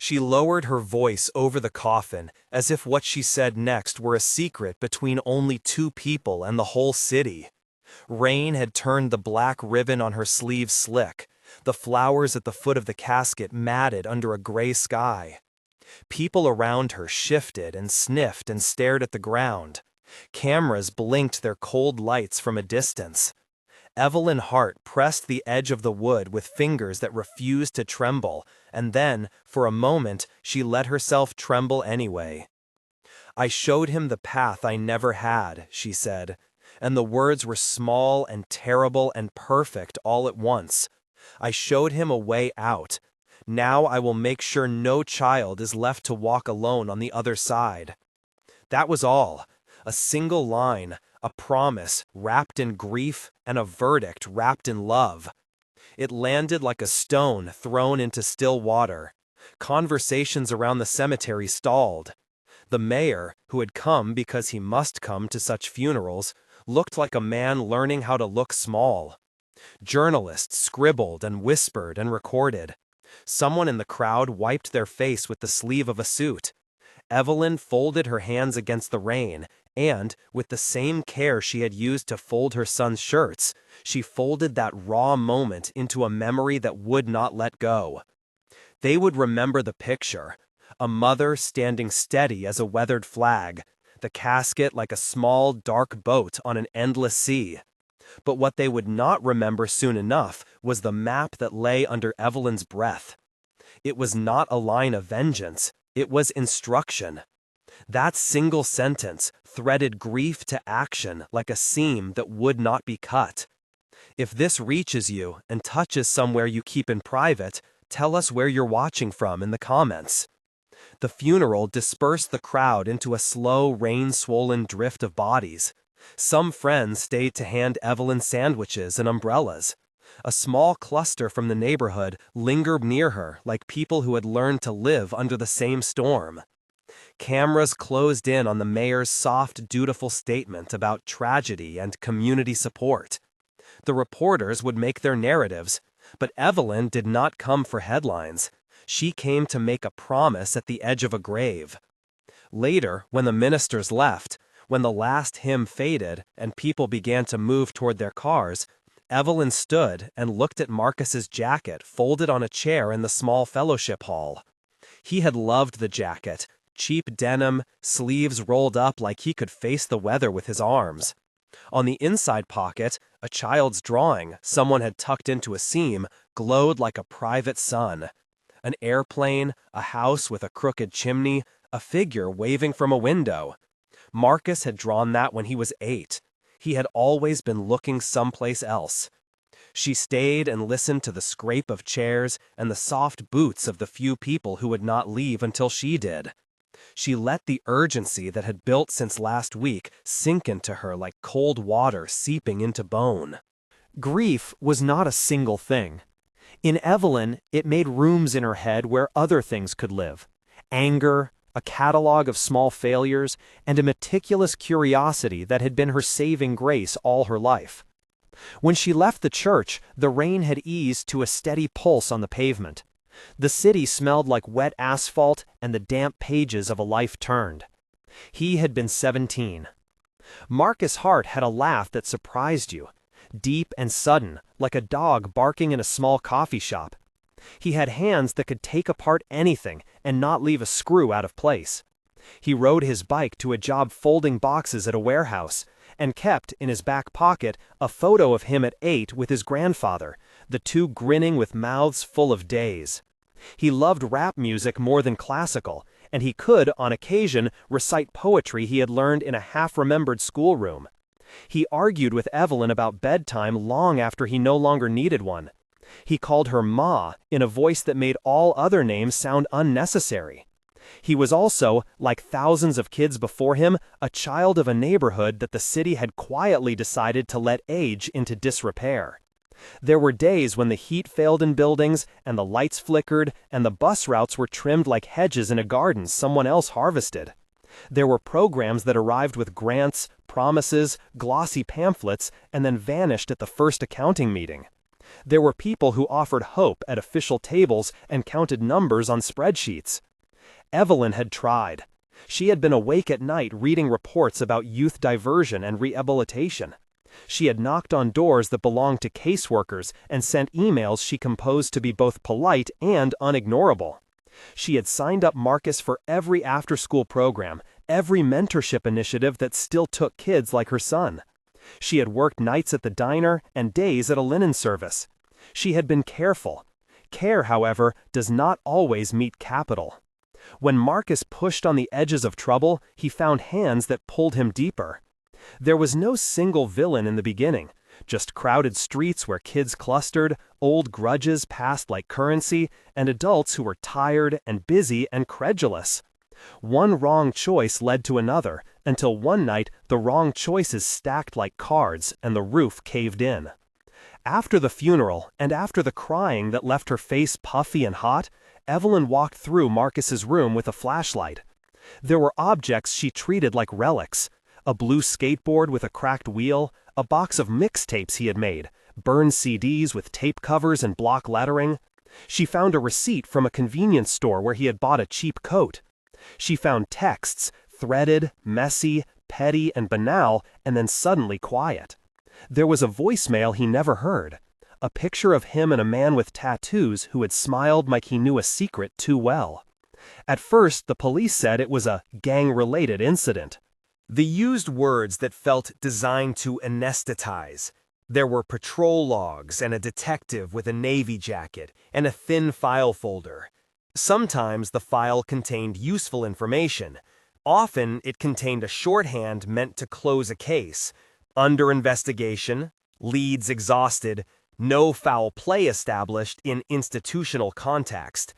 She lowered her voice over the coffin, as if what she said next were a secret between only two people and the whole city. Rain had turned the black ribbon on her sleeve slick, the flowers at the foot of the casket matted under a gray sky. People around her shifted and sniffed and stared at the ground. Cameras blinked their cold lights from a distance. Evelyn Hart pressed the edge of the wood with fingers that refused to tremble, and then, for a moment, she let herself tremble anyway. "I showed him the path I never had," she said, and the words were small and terrible and perfect all at once. "I showed him a way out. Now I will make sure no child is left to walk alone on the other side." That was all. A single line, a promise wrapped in grief, and a verdict wrapped in love. It landed like a stone thrown into still water. Conversations around the cemetery stalled. The mayor, who had come because he must come to such funerals, looked like a man learning how to look small. Journalists scribbled and whispered and recorded. Someone in the crowd wiped their face with the sleeve of a suit. Evelyn folded her hands against the rain, and, with the same care she had used to fold her son's shirts, she folded that raw moment into a memory that would not let go. They would remember the picture: a mother standing steady as a weathered flag, the casket like a small, dark boat on an endless sea. But what they would not remember soon enough was the map that lay under Evelyn's breath. It was not a line of vengeance, it was instruction. That single sentence threaded grief to action like a seam that would not be cut. If this reaches you and touches somewhere you keep in private, tell us where you're watching from in the comments. The funeral dispersed the crowd into a slow, rain-swollen drift of bodies. Some friends stayed to hand Evelyn sandwiches and umbrellas. A small cluster from the neighborhood lingered near her like people who had learned to live under the same storm. Cameras closed in on the mayor's soft, dutiful statement about tragedy and community support. The reporters would make their narratives, but Evelyn did not come for headlines. She came to make a promise at the edge of a grave. Later, when the ministers left, when the last hymn faded and people began to move toward their cars, Evelyn stood and looked at Marcus's jacket folded on a chair in the small fellowship hall. He had loved the jacket, cheap denim, sleeves rolled up like he could face the weather with his arms. On the inside pocket, a child's drawing someone had tucked into a seam glowed like a private sun. An airplane, a house with a crooked chimney, a figure waving from a window. Marcus had drawn that when he was 8. He had always been looking someplace else. She stayed and listened to the scrape of chairs and the soft boots of the few people who would not leave until she did. She let the urgency that had built since last week sink into her like cold water seeping into bone. Grief was not a single thing. In Evelyn, it made rooms in her head where other things could live: anger, a catalog of small failures, and a meticulous curiosity that had been her saving grace all her life. When she left the church, the rain had eased to a steady pulse on the pavement. The city smelled like wet asphalt and the damp pages of a life turned. He had been 17. Marcus Hart had a laugh that surprised you, deep and sudden, like a dog barking in a small coffee shop. He had hands that could take apart anything and not leave a screw out of place. He rode his bike to a job folding boxes at a warehouse, and kept, in his back pocket, a photo of him at 8 with his grandfather, the two grinning with mouths full of days. He loved rap music more than classical, and he could, on occasion, recite poetry he had learned in a half-remembered schoolroom. He argued with Evelyn about bedtime long after he no longer needed one. He called her Ma in a voice that made all other names sound unnecessary. He was also, like thousands of kids before him, a child of a neighborhood that the city had quietly decided to let age into disrepair. There were days when the heat failed in buildings, and the lights flickered, and the bus routes were trimmed like hedges in a garden someone else harvested. There were programs that arrived with grants, promises, glossy pamphlets, and then vanished at the first accounting meeting. There were people who offered hope at official tables and counted numbers on spreadsheets. Evelyn had tried. She had been awake at night reading reports about youth diversion and rehabilitation. She had knocked on doors that belonged to caseworkers and sent emails she composed to be both polite and unignorable. She had signed up Marcus for every after-school program, every mentorship initiative that still took kids like her son. She had worked nights at the diner and days at a linen service. She had been careful. Care, however, does not always meet capital. When Marcus pushed on the edges of trouble, he found hands that pulled him deeper. There was no single villain in the beginning, just crowded streets where kids clustered, old grudges passed like currency, and adults who were tired and busy and credulous. One wrong choice led to another, until one night the wrong choices stacked like cards and the roof caved in. After the funeral, and after the crying that left her face puffy and hot, Evelyn walked through Marcus's room with a flashlight. There were objects she treated like relics: a blue skateboard with a cracked wheel, a box of mixtapes he had made, burned CDs with tape covers and block lettering. She found a receipt from a convenience store where he had bought a cheap coat. She found texts, threaded, messy, petty, and banal, and then suddenly quiet. There was a voicemail he never heard. A picture of him and a man with tattoos who had smiled like he knew a secret too well. At first, the police said it was a gang-related incident. They used words that felt designed to anesthetize. There were patrol logs and a detective with a navy jacket and a thin file folder. Sometimes the file contained useful information. Often it contained a shorthand meant to close a case. Under investigation, leads exhausted, no foul play established in institutional context.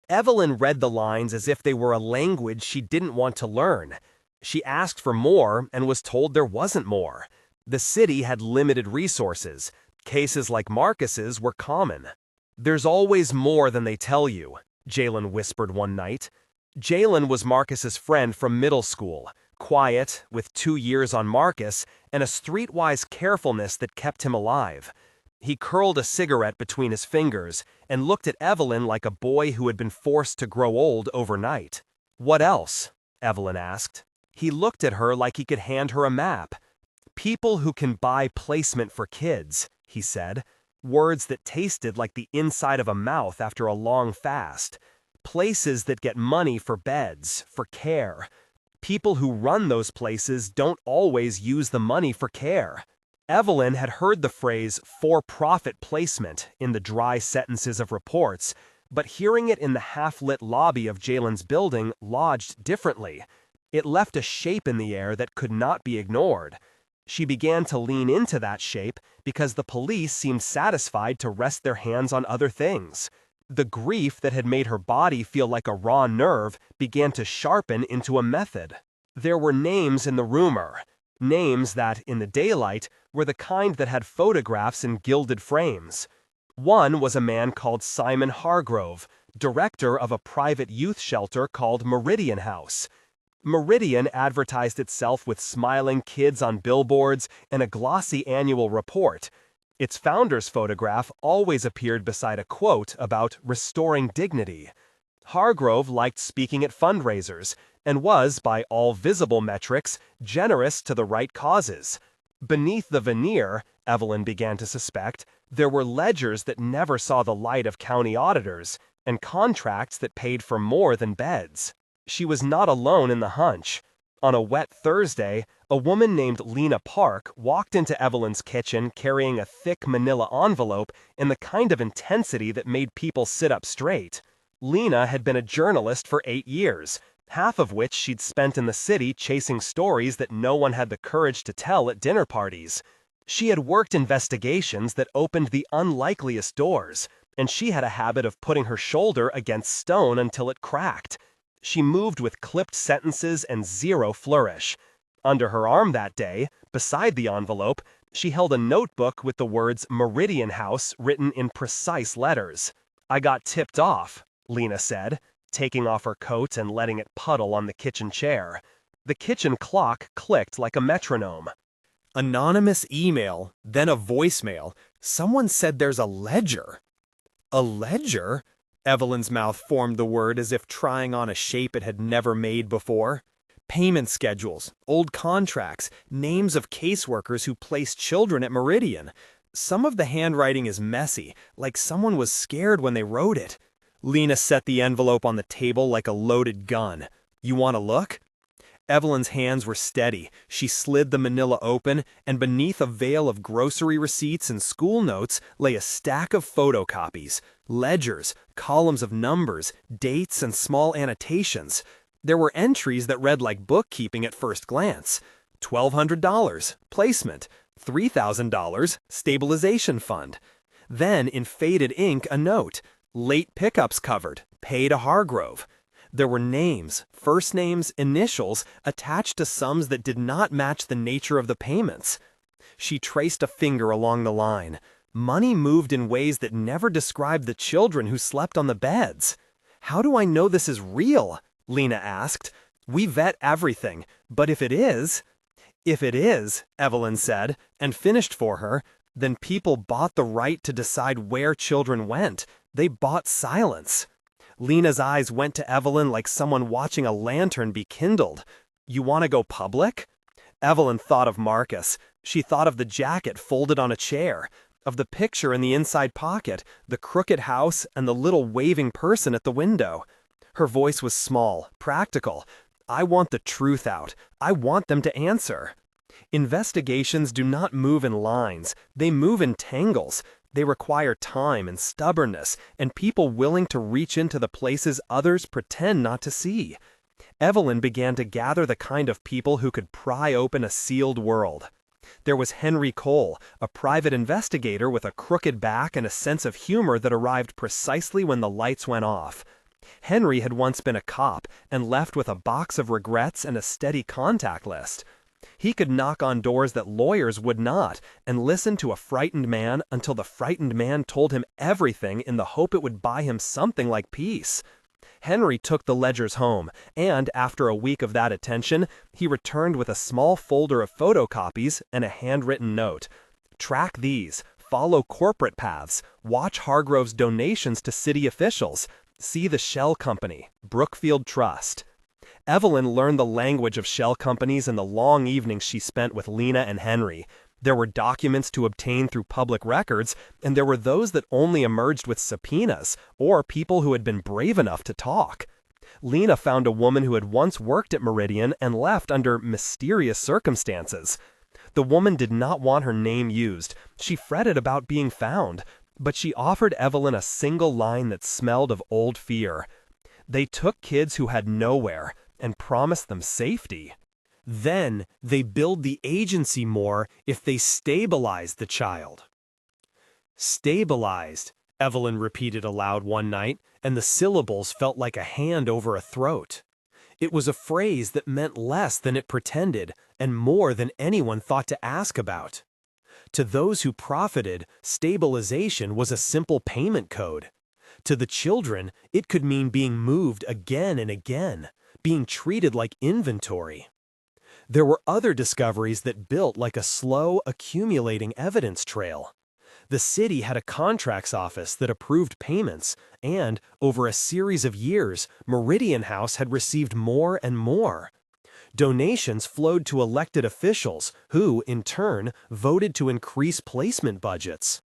Evelyn read the lines as if they were a language she didn't want to learn. She asked for more and was told there wasn't more. The city had limited resources. Cases like Marcus's were common. "There's always more than they tell you," Jalen whispered one night. Jalen was Marcus's friend from middle school, quiet, with 2 years on Marcus, and a streetwise carefulness that kept him alive. He curled a cigarette between his fingers and looked at Evelyn like a boy who had been forced to grow old overnight. "What else?" Evelyn asked. He looked at her like he could hand her a map. "People who can buy placement for kids," he said, words that tasted like the inside of a mouth after a long fast. "Places that get money for beds, for care. People who run those places don't always use the money for care." Evelyn had heard the phrase "for-profit placement" in the dry sentences of reports, but hearing it in the half-lit lobby of Jalen's building lodged differently. It left a shape in the air that could not be ignored. She began to lean into that shape because the police seemed satisfied to rest their hands on other things. The grief that had made her body feel like a raw nerve began to sharpen into a method. There were names in the rumor. Names that, in the daylight, were the kind that had photographs in gilded frames. One was a man called Simon Hargrove, director of a private youth shelter called Meridian House. Meridian advertised itself with smiling kids on billboards and a glossy annual report. Its founder's photograph always appeared beside a quote about restoring dignity. Hargrove liked speaking at fundraisers and was, by all visible metrics, generous to the right causes. Beneath the veneer, Evelyn began to suspect, there were ledgers that never saw the light of county auditors and contracts that paid for more than beds. She was not alone in the hunch. On a wet Thursday, a woman named Lena Park walked into Evelyn's kitchen carrying a thick manila envelope in the kind of intensity that made people sit up straight. Lena had been a journalist for 8 years, half of which she'd spent in the city chasing stories that no one had the courage to tell at dinner parties. She had worked investigations that opened the unlikeliest doors, and she had a habit of putting her shoulder against stone until it cracked. She moved with clipped sentences and zero flourish. Under her arm that day, beside the envelope, she held a notebook with the words Meridian House written in precise letters. "I got tipped off," Lena said, taking off her coat and letting it puddle on the kitchen chair. The kitchen clock clicked like a metronome. Anonymous email, then a voicemail. Someone said there's a ledger. A ledger? Evelyn's mouth formed the word as if trying on a shape it had never made before. Payment schedules, old contracts, names of caseworkers who placed children at Meridian. Some of the handwriting is messy, like someone was scared when they wrote it. Lena set the envelope on the table like a loaded gun. You want to look? Evelyn's hands were steady. She slid the manila open, and beneath a veil of grocery receipts and school notes lay a stack of photocopies, ledgers, columns of numbers, dates, and small annotations. There were entries that read like bookkeeping at first glance. $1,200, placement. $3,000, stabilization fund. Then, in faded ink, a note. Late pickups covered. Pay to Hargrove. There were names, first names, initials, attached to sums that did not match the nature of the payments. She traced a finger along the line. Money moved in ways that never described the children who slept on the beds. How do I know this is real? Lena asked. We vet everything, but if it is... If it is, Evelyn said, and finished for her, then people bought the right to decide where children went. They bought silence. Lena's eyes went to Evelyn like someone watching a lantern be kindled. You want to go public? Evelyn thought of Marcus. She thought of the jacket folded on a chair, of the picture in the inside pocket, the crooked house, and the little waving person at the window. Her voice was small, practical. I want the truth out. I want them to answer. Investigations do not move in lines. They move in tangles. They require time and stubbornness, and people willing to reach into the places others pretend not to see. Evelyn began to gather the kind of people who could pry open a sealed world. There was Henry Cole, a private investigator with a crooked back and a sense of humor that arrived precisely when the lights went off. Henry had once been a cop and left with a box of regrets and a steady contact list. He could knock on doors that lawyers would not and listen to a frightened man until the frightened man told him everything in the hope it would buy him something like peace. Henry took the ledgers home, and after a week of that attention, he returned with a small folder of photocopies and a handwritten note. Track these, follow corporate paths, watch Hargrove's donations to city officials, see the shell company, Brookfield Trust. Evelyn learned the language of shell companies in the long evenings she spent with Lena and Henry. There were documents to obtain through public records, and there were those that only emerged with subpoenas, or people who had been brave enough to talk. Lena found a woman who had once worked at Meridian and left under mysterious circumstances. The woman did not want her name used. She fretted about being found, but she offered Evelyn a single line that smelled of old fear. They took kids who had nowhere and promised them safety. Then they billed the agency more if they stabilized the child. Stabilized, Evelyn repeated aloud one night, and the syllables felt like a hand over a throat. It was a phrase that meant less than it pretended, and more than anyone thought to ask about. To those who profited, stabilization was a simple payment code. To the children, it could mean being moved again and again, being treated like inventory. There were other discoveries that built like a slow, accumulating evidence trail. The city had a contracts office that approved payments, and, over a series of years, Meridian House had received more and more. Donations flowed to elected officials who, in turn, voted to increase placement budgets.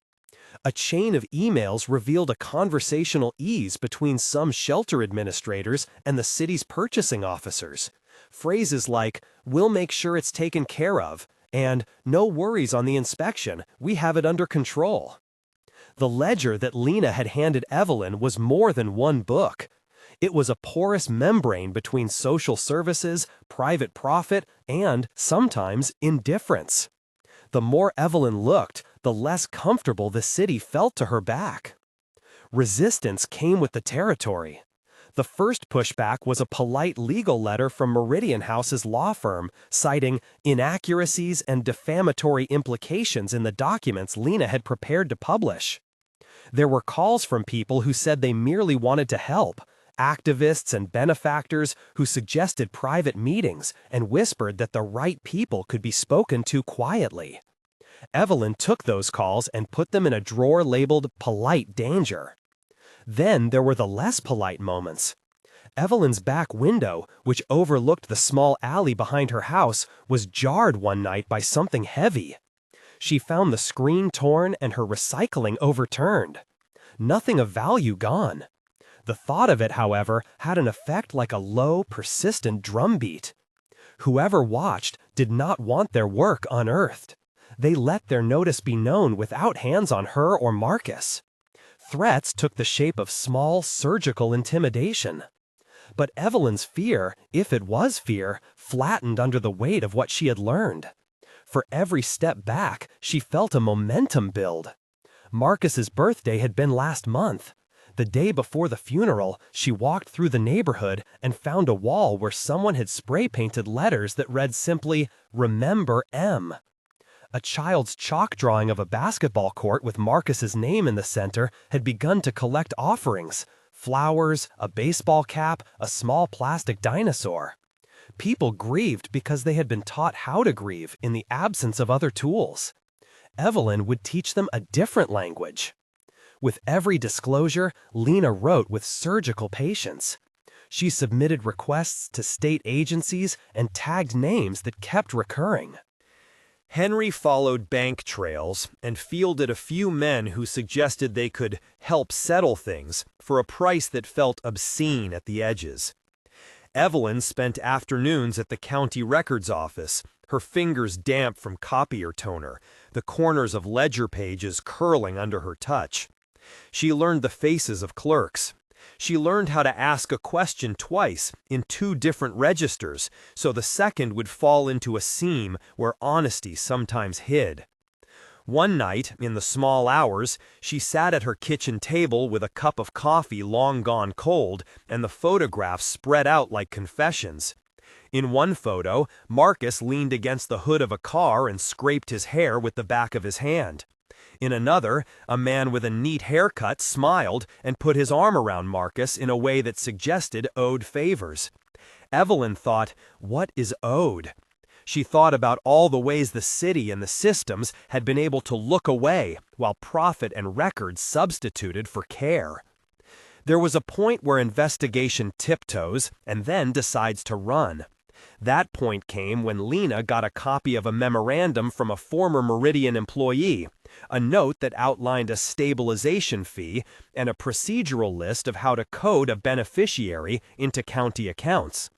A chain of emails revealed a conversational ease between some shelter administrators and the city's purchasing officers. Phrases like, "We'll make sure it's taken care of," and "No worries on the inspection, we have it under control." The ledger that Lena had handed Evelyn was more than one book. It was a porous membrane between social services, private profit, and, sometimes, indifference. The more Evelyn looked, the less comfortable the city felt to her back. Resistance came with the territory. The first pushback was a polite legal letter from Meridian House's law firm, citing inaccuracies and defamatory implications in the documents Lena had prepared to publish. There were calls from people who said they merely wanted to help, activists and benefactors who suggested private meetings and whispered that the right people could be spoken to quietly. Evelyn took those calls and put them in a drawer labeled polite danger. Then there were the less polite moments. Evelyn's back window, which overlooked the small alley behind her house, was jarred one night by something heavy. She found the screen torn and her recycling overturned. Nothing of value gone. The thought of it, however, had an effect like a low, persistent drumbeat. Whoever watched did not want their work unearthed. They let their notice be known without hands on her or Marcus. Threats took the shape of small, surgical intimidation. But Evelyn's fear, if it was fear, flattened under the weight of what she had learned. For every step back, she felt a momentum build. Marcus's birthday had been last month. The day before the funeral, she walked through the neighborhood and found a wall where someone had spray-painted letters that read simply, "Remember M." A child's chalk drawing of a basketball court with Marcus's name in the center had begun to collect offerings: flowers, a baseball cap, a small plastic dinosaur. People grieved because they had been taught how to grieve in the absence of other tools. Evelyn would teach them a different language. With every disclosure, Lena wrote with surgical patience. She submitted requests to state agencies and tagged names that kept recurring. Henry followed bank trails and fielded a few men who suggested they could help settle things for a price that felt obscene at the edges. Evelyn spent afternoons at the county records office, her fingers damp from copier toner, the corners of ledger pages curling under her touch. She learned the faces of clerks. She learned how to ask a question twice in two different registers, so the second would fall into a seam where honesty sometimes hid. One night, in the small hours, she sat at her kitchen table with a cup of coffee long gone cold and the photographs spread out like confessions. In one photo, Marcus leaned against the hood of a car and scraped his hair with the back of his hand. In another, a man with a neat haircut smiled and put his arm around Marcus in a way that suggested owed favors. Evelyn thought, what is owed? She thought about all the ways the city and the systems had been able to look away while profit and records substituted for care. There was a point where investigation tiptoes and then decides to run. That point came when Lena got a copy of a memorandum from a former Meridian employee, a note that outlined a stabilization fee and a procedural list of how to code a beneficiary into county accounts.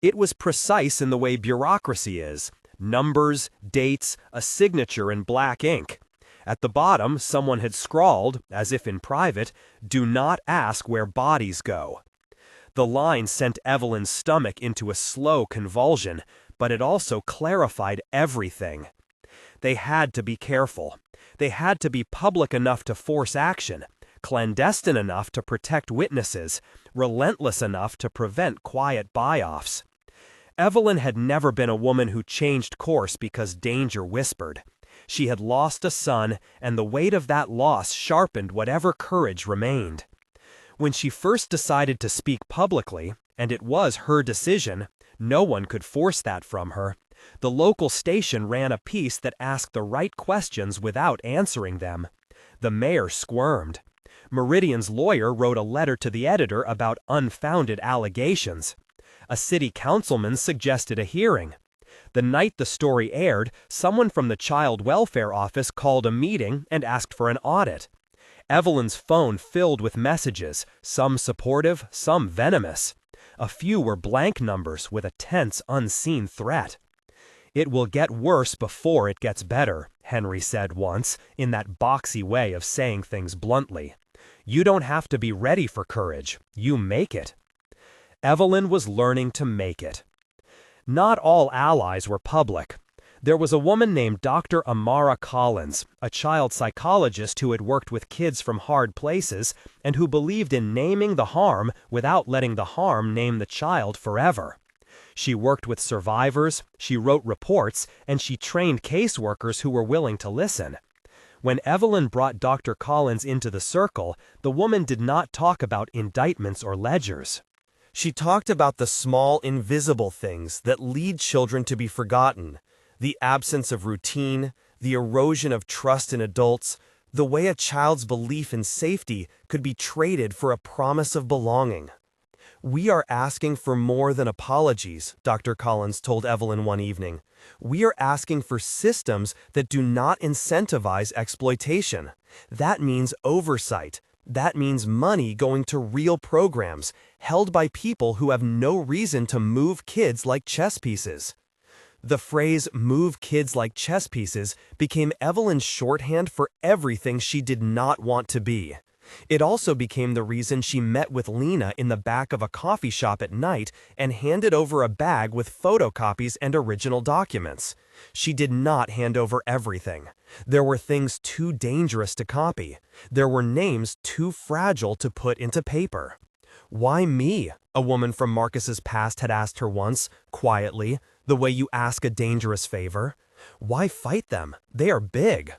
It was precise in the way bureaucracy is: numbers, dates, a signature in black ink. At the bottom, someone had scrawled, as if in private, "Do not ask where bodies go." The line sent Evelyn's stomach into a slow convulsion, but it also clarified everything. They had to be careful. They had to be public enough to force action, clandestine enough to protect witnesses, relentless enough to prevent quiet buy-offs. Evelyn had never been a woman who changed course because danger whispered. She had lost a son, and the weight of that loss sharpened whatever courage remained. When she first decided to speak publicly, and it was her decision, no one could force that from her, the local station ran a piece that asked the right questions without answering them. The mayor squirmed. Meridian's lawyer wrote a letter to the editor about unfounded allegations. A city councilman suggested a hearing. The night the story aired, someone from the child welfare office called a meeting and asked for an audit. Evelyn's phone filled with messages, some supportive, some venomous. A few were blank numbers with a tense, unseen threat. "It will get worse before it gets better," Henry said once, in that boxy way of saying things bluntly. "You don't have to be ready for courage. You make it." Evelyn was learning to make it. Not all allies were public. There was a woman named Dr. Amara Collins, a child psychologist who had worked with kids from hard places and who believed in naming the harm without letting the harm name the child forever. She worked with survivors, she wrote reports, and she trained caseworkers who were willing to listen. When Evelyn brought Dr. Collins into the circle, the woman did not talk about indictments or ledgers. She talked about the small, invisible things that lead children to be forgotten, the absence of routine, the erosion of trust in adults, the way a child's belief in safety could be traded for a promise of belonging. "We are asking for more than apologies," Dr. Collins told Evelyn one evening. "We are asking for systems that do not incentivize exploitation. That means oversight. That means money going to real programs, held by people who have no reason to move kids like chess pieces." The phrase "move kids like chess pieces" became Evelyn's shorthand for everything she did not want to be. It also became the reason she met with Lena in the back of a coffee shop at night and handed over a bag with photocopies and original documents. She did not hand over everything. There were things too dangerous to copy. There were names too fragile to put into paper. "Why me?" a woman from Marcus's past had asked her once, quietly, the way you ask a dangerous favor. "Why fight them? They are big."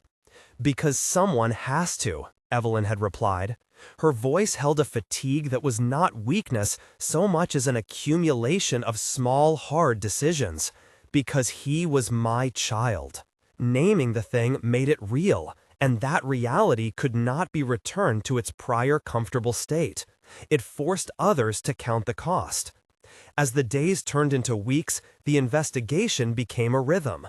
"Because someone has to," Evelyn had replied. Her voice held a fatigue that was not weakness so much as an accumulation of small, hard decisions. "Because he was my child." Naming the thing made it real, and that reality could not be returned to its prior comfortable state. It forced others to count the cost. As the days turned into weeks, the investigation became a rhythm.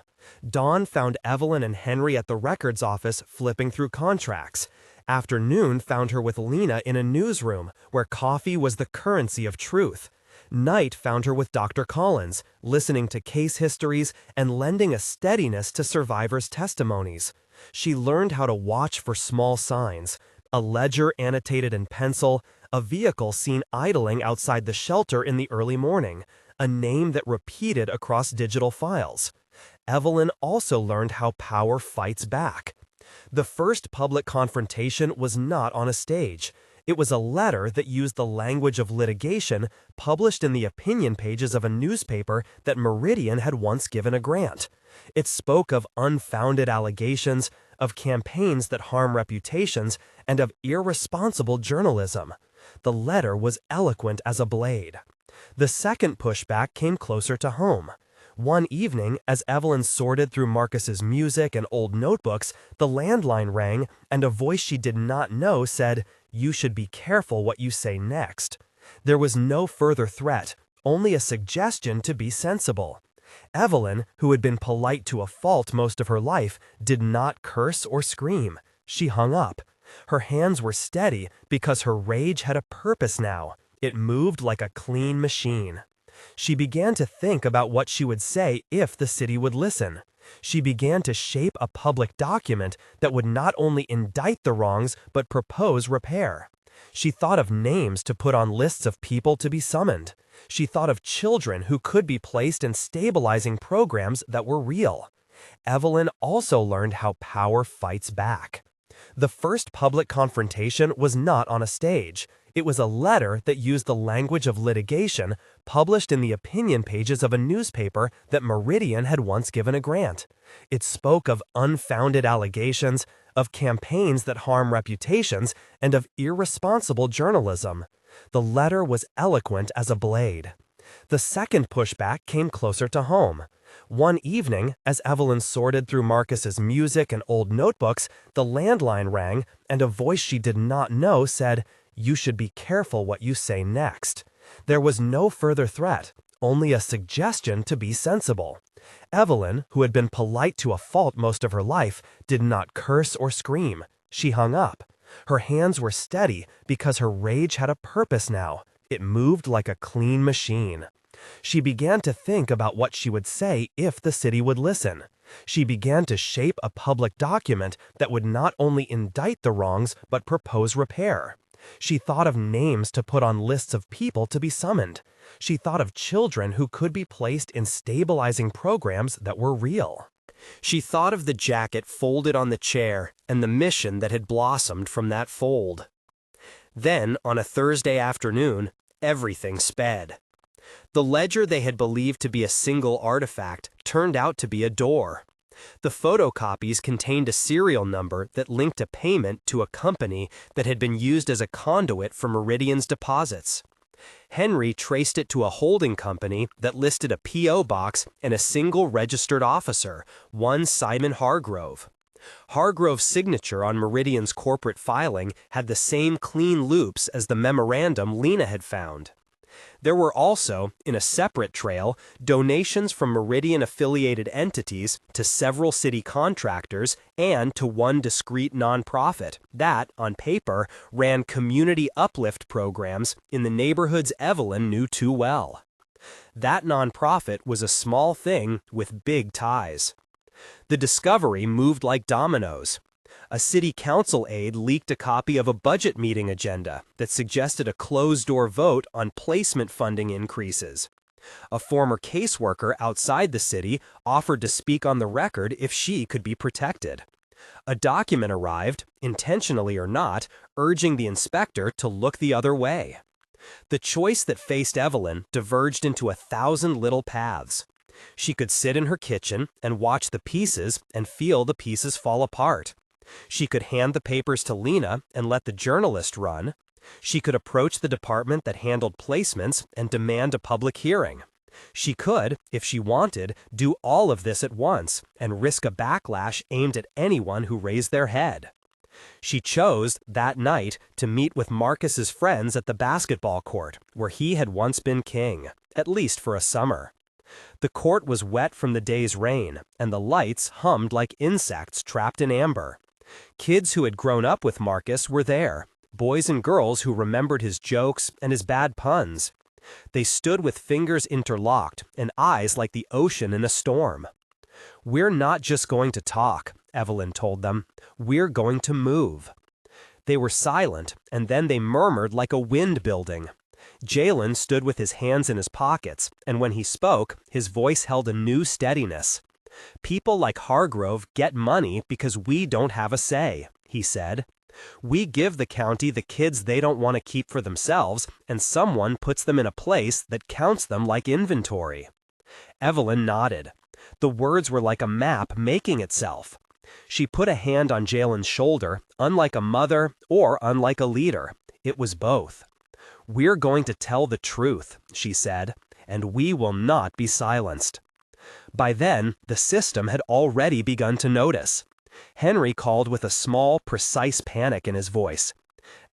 Dawn found Evelyn and Henry at the records office flipping through contracts. Afternoon found her with Lena in a newsroom where coffee was the currency of truth. Night found her with Dr. Collins, listening to case histories and lending a steadiness to survivors' testimonies. She learned how to watch for small signs: a ledger annotated in pencil, a vehicle seen idling outside the shelter in the early morning, a name that repeated across digital files. Evelyn also learned how power fights back. The first public confrontation was not on a stage. It was a letter that used the language of litigation published in the opinion pages of a newspaper that Meridian had once given a grant. It spoke of unfounded allegations, of campaigns that harm reputations, and of irresponsible journalism. The letter was eloquent as a blade. The second pushback came closer to home. One evening, as Evelyn sorted through Marcus's music and old notebooks, the landline rang, and a voice she did not know said, "You should be careful what you say next." There was no further threat, only a suggestion to be sensible. Evelyn, who had been polite to a fault most of her life, did not curse or scream. She hung up. Her hands were steady because her rage had a purpose now. It moved like a clean machine. She began to think about what she would say if the city would listen. She began to shape a public document that would not only indict the wrongs but propose repair. She thought of names to put on lists of people to be summoned. She thought of children who could be placed in stabilizing programs that were real. Evelyn also learned how power fights back. The first public confrontation was not on a stage. It was a letter that used the language of litigation, published in the opinion pages of a newspaper that Meridian had once given a grant. It spoke of unfounded allegations, of campaigns that harm reputations, and of irresponsible journalism. The letter was eloquent as a blade. The second pushback came closer to home. One evening, as Evelyn sorted through Marcus's music and old notebooks, the landline rang, and a voice she did not know said, "You should be careful what you say next." There was no further threat, only a suggestion to be sensible. Evelyn, who had been polite to a fault most of her life, did not curse or scream. She hung up. Her hands were steady because her rage had a purpose now. It moved like a clean machine. She began to think about what she would say if the city would listen. She began to shape a public document that would not only indict the wrongs but propose repair. She thought of names to put on lists of people to be summoned. She thought of children who could be placed in stabilizing programs that were real. She thought of the jacket folded on the chair and the mission that had blossomed from that fold. Then, on a Thursday afternoon, everything sped. The ledger they had believed to be a single artifact turned out to be a door. The photocopies contained a serial number that linked a payment to a company that had been used as a conduit for Meridian's deposits. Henry traced it to a holding company that listed a P.O. box and a single registered officer, one Simon Hargrove. Hargrove's signature on Meridian's corporate filing had the same clean loops as the memorandum Lena had found. There were also, in a separate trail, donations from Meridian-affiliated entities to several city contractors and to one discrete nonprofit that, on paper, ran community uplift programs in the neighborhoods Evelyn knew too well. That nonprofit was a small thing with big ties. The discovery moved like dominoes. A city council aide leaked a copy of a budget meeting agenda that suggested a closed-door vote on placement funding increases. A former caseworker outside the city offered to speak on the record if she could be protected. A document arrived, intentionally or not, urging the inspector to look the other way. The choice that faced Evelyn diverged into 1,000 little paths. She could sit in her kitchen and watch the pieces and feel the pieces fall apart. She could hand the papers to Lena and let the journalist run. She could approach the department that handled placements and demand a public hearing. She could, if she wanted, do all of this at once and risk a backlash aimed at anyone who raised their head. She chose, that night, to meet with Marcus's friends at the basketball court, where he had once been king, at least for a summer. The court was wet from the day's rain, and the lights hummed like insects trapped in amber. Kids who had grown up with Marcus were there, boys and girls who remembered his jokes and his bad puns. They stood with fingers interlocked and eyes like the ocean in a storm. "We're not just going to talk," Evelyn told them. "We're going to move." They were silent, and then they murmured like a wind building. Jalen stood with his hands in his pockets, and when he spoke, his voice held a new steadiness. "People like Hargrove get money because we don't have a say," he said. "We give the county the kids they don't want to keep for themselves, and someone puts them in a place that counts them like inventory." Evelyn nodded. The words were like a map making itself. She put a hand on Jalen's shoulder, unlike a mother or unlike a leader. It was both. "We're going to tell the truth," she said, "and we will not be silenced." By then, the system had already begun to notice. Henry called with a small, precise panic in his voice.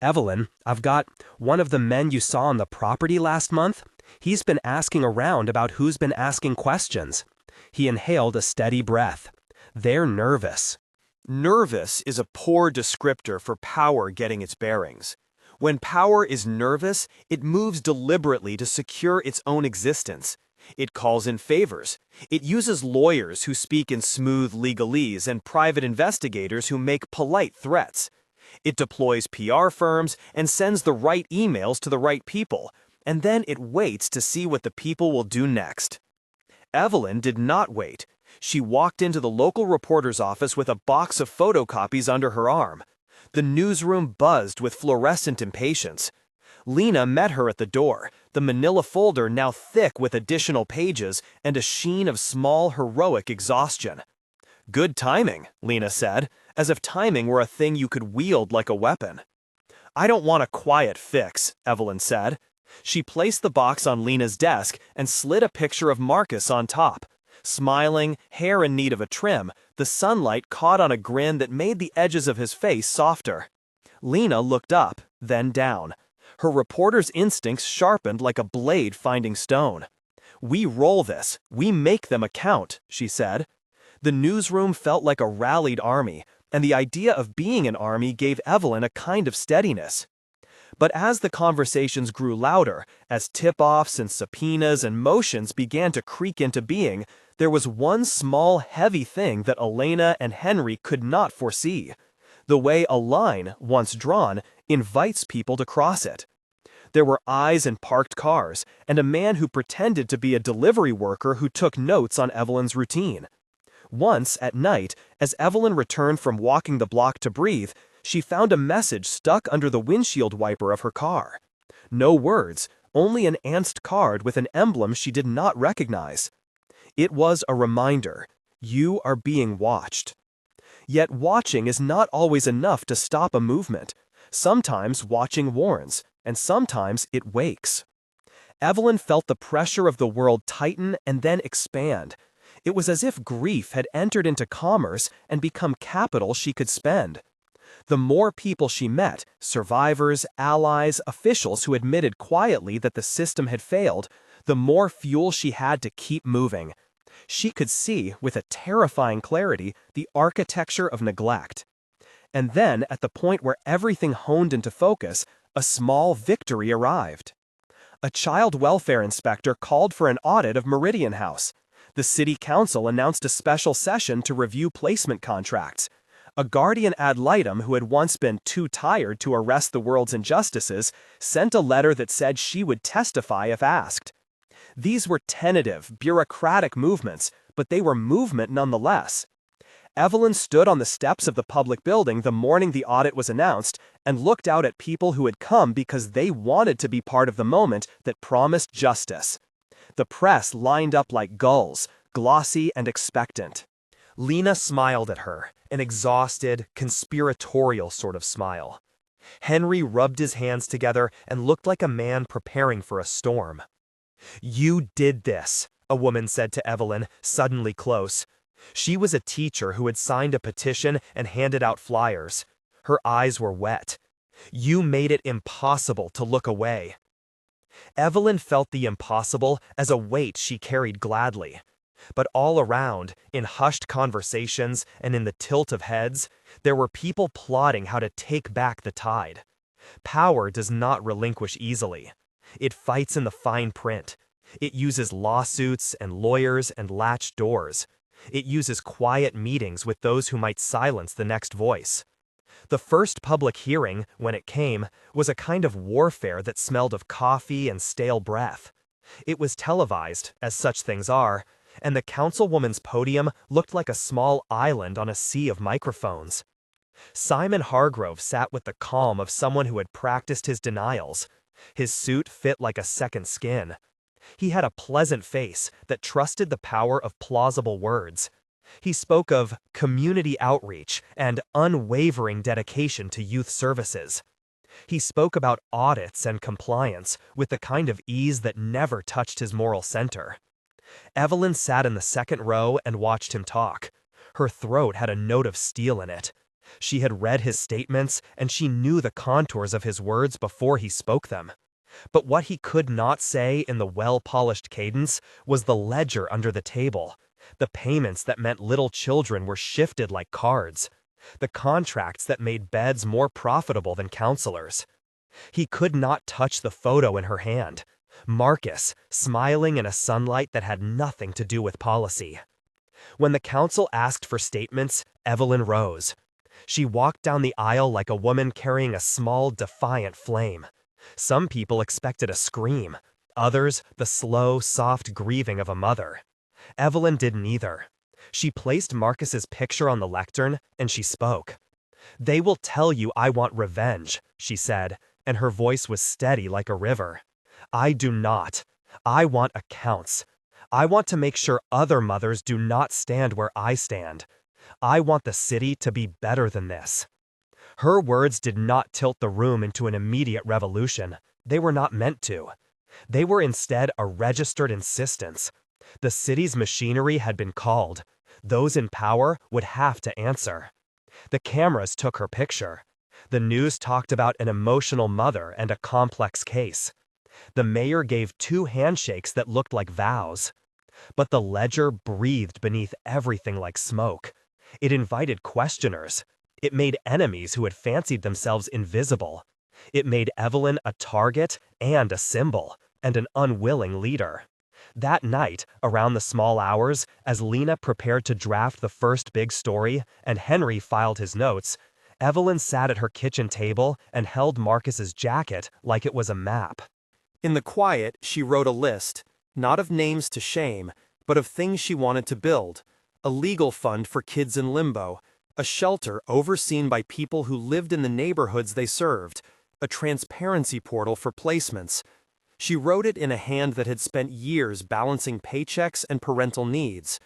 "Evelyn, I've got one of the men you saw on the property last month. He's been asking around about who's been asking questions." He inhaled a steady breath. "They're nervous." Nervous is a poor descriptor for power getting its bearings. When power is nervous, it moves deliberately to secure its own existence. It calls in favors. It uses lawyers who speak in smooth legalese and private investigators who make polite threats. It deploys PR firms and sends the right emails to the right people, and then it waits to see what the people will do next. Evelyn did not wait. She walked into the local reporter's office with a box of photocopies under her arm. The newsroom buzzed with fluorescent impatience. Lena met her at the door, the manila folder now thick with additional pages and a sheen of small, heroic exhaustion. "Good timing," Lena said, as if timing were a thing you could wield like a weapon. "I don't want a quiet fix," Evelyn said. She placed the box on Lena's desk and slid a picture of Marcus on top. Smiling, hair in need of a trim, the sunlight caught on a grin that made the edges of his face softer. Lena looked up, then down. Her reporter's instincts sharpened like a blade finding stone. "We roll this. We make them account," she said. The newsroom felt like a rallied army, and the idea of being an army gave Evelyn a kind of steadiness. But as the conversations grew louder, as tip-offs and subpoenas and motions began to creak into being, there was one small, heavy thing that Elena and Henry could not foresee: the way a line, once drawn, invites people to cross it. There were eyes in parked cars, and a man who pretended to be a delivery worker who took notes on Evelyn's routine. Once, at night, as Evelyn returned from walking the block to breathe, she found a message stuck under the windshield wiper of her car. No words, only an Ernst card with an emblem she did not recognize. It was a reminder. You are being watched. Yet watching is not always enough to stop a movement. Sometimes watching warns, and sometimes it wakes. Evelyn felt the pressure of the world tighten and then expand. It was as if grief had entered into commerce and become capital she could spend. The more people she met, survivors, allies, officials who admitted quietly that the system had failed, the more fuel she had to keep moving. She could see, with a terrifying clarity, the architecture of neglect. And then, at the point where everything honed into focus, a small victory arrived. A child welfare inspector called for an audit of Meridian House. The city council announced a special session to review placement contracts. A guardian ad litem who had once been too tired to arrest the world's injustices sent a letter that said she would testify if asked. These were tentative, bureaucratic movements, but they were movement nonetheless. Evelyn stood on the steps of the public building the morning the audit was announced and looked out at people who had come because they wanted to be part of the moment that promised justice. The press lined up like gulls, glossy and expectant. Lena smiled at her, an exhausted, conspiratorial sort of smile. Henry rubbed his hands together and looked like a man preparing for a storm. "You did this," a woman said to Evelyn, suddenly close. She was a teacher who had signed a petition and handed out flyers. Her eyes were wet. "You made it impossible to look away." Evelyn felt the impossible as a weight she carried gladly. But all around, in hushed conversations and in the tilt of heads, there were people plotting how to take back the tide. Power does not relinquish easily. It fights in the fine print. It uses lawsuits and lawyers and latched doors. It uses quiet meetings with those who might silence the next voice. The first public hearing, when it came, was a kind of warfare that smelled of coffee and stale breath. It was televised, as such things are, and the councilwoman's podium looked like a small island on a sea of microphones. Simon Hargrove sat with the calm of someone who had practiced his denials. His suit fit like a second skin. He had a pleasant face that trusted the power of plausible words. He spoke of community outreach and unwavering dedication to youth services. He spoke about audits and compliance with the kind of ease that never touched his moral center. Evelyn sat in the second row and watched him talk. Her throat had a note of steel in it. She had read his statements, and she knew the contours of his words before he spoke them. But what he could not say in the well-polished cadence was the ledger under the table. The payments that meant little children were shifted like cards. The contracts that made beds more profitable than counselors. He could not touch the photo in her hand. Marcus, smiling in a sunlight that had nothing to do with policy. When the council asked for statements, Evelyn rose. She walked down the aisle like a woman carrying a small, defiant flame. Some people expected a scream, others the slow, soft grieving of a mother. Evelyn didn't either. She placed Marcus's picture on the lectern, and she spoke. "They will tell you I want revenge," she said, and her voice was steady like a river. "I do not. I want accounts. I want to make sure other mothers do not stand where I stand. I want the city to be better than this." Her words did not tilt the room into an immediate revolution. They were not meant to. They were instead a registered insistence. The city's machinery had been called. Those in power would have to answer. The cameras took her picture. The news talked about an emotional mother and a complex case. The mayor gave 2 handshakes that looked like vows. But the ledger breathed beneath everything like smoke. It invited questioners. It made enemies who had fancied themselves invisible. It made Evelyn a target and a symbol, and an unwilling leader. That night, around the small hours, as Lena prepared to draft the first big story and Henry filed his notes, Evelyn sat at her kitchen table and held Marcus's jacket like it was a map. In the quiet, she wrote a list, not of names to shame, but of things she wanted to build. A legal fund for kids in limbo, a shelter overseen by people who lived in the neighborhoods they served, a transparency portal for placements. She wrote it in a hand that had spent years balancing paychecks and parental needs.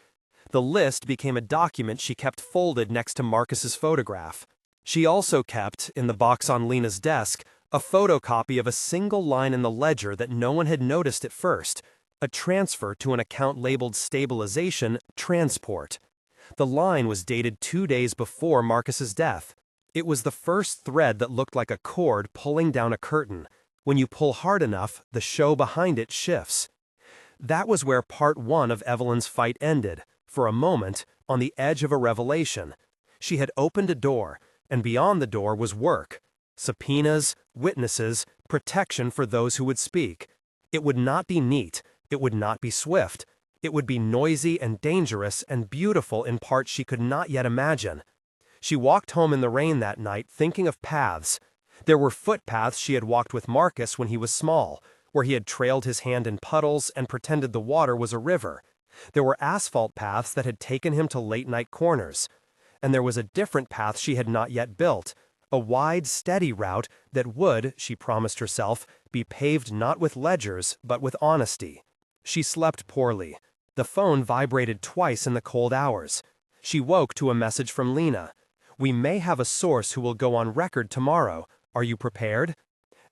The list became a document she kept folded next to Marcus's photograph. She also kept, in the box on Lena's desk, a photocopy of a single line in the ledger that no one had noticed at first, a transfer to an account labeled Stabilization Transport. The line was dated 2 days before Marcus's death. It was the first thread that looked like a cord pulling down a curtain. When you pull hard enough, the show behind it shifts. That was where part 1 of Evelyn's fight ended, for a moment, on the edge of a revelation. She had opened a door, and beyond the door was work. Subpoenas, witnesses, protection for those who would speak. It would not be neat, it would not be swift. It would be noisy and dangerous and beautiful in parts she could not yet imagine. She walked home in the rain that night thinking of paths. There were footpaths she had walked with Marcus when he was small, where he had trailed his hand in puddles and pretended the water was a river. There were asphalt paths that had taken him to late-night corners. And there was a different path she had not yet built, a wide, steady route that would, she promised herself, be paved not with ledgers, but with honesty. She slept poorly. The phone vibrated twice in the cold hours. She woke to a message from Lena. "We may have a source who will go on record tomorrow. Are you prepared?"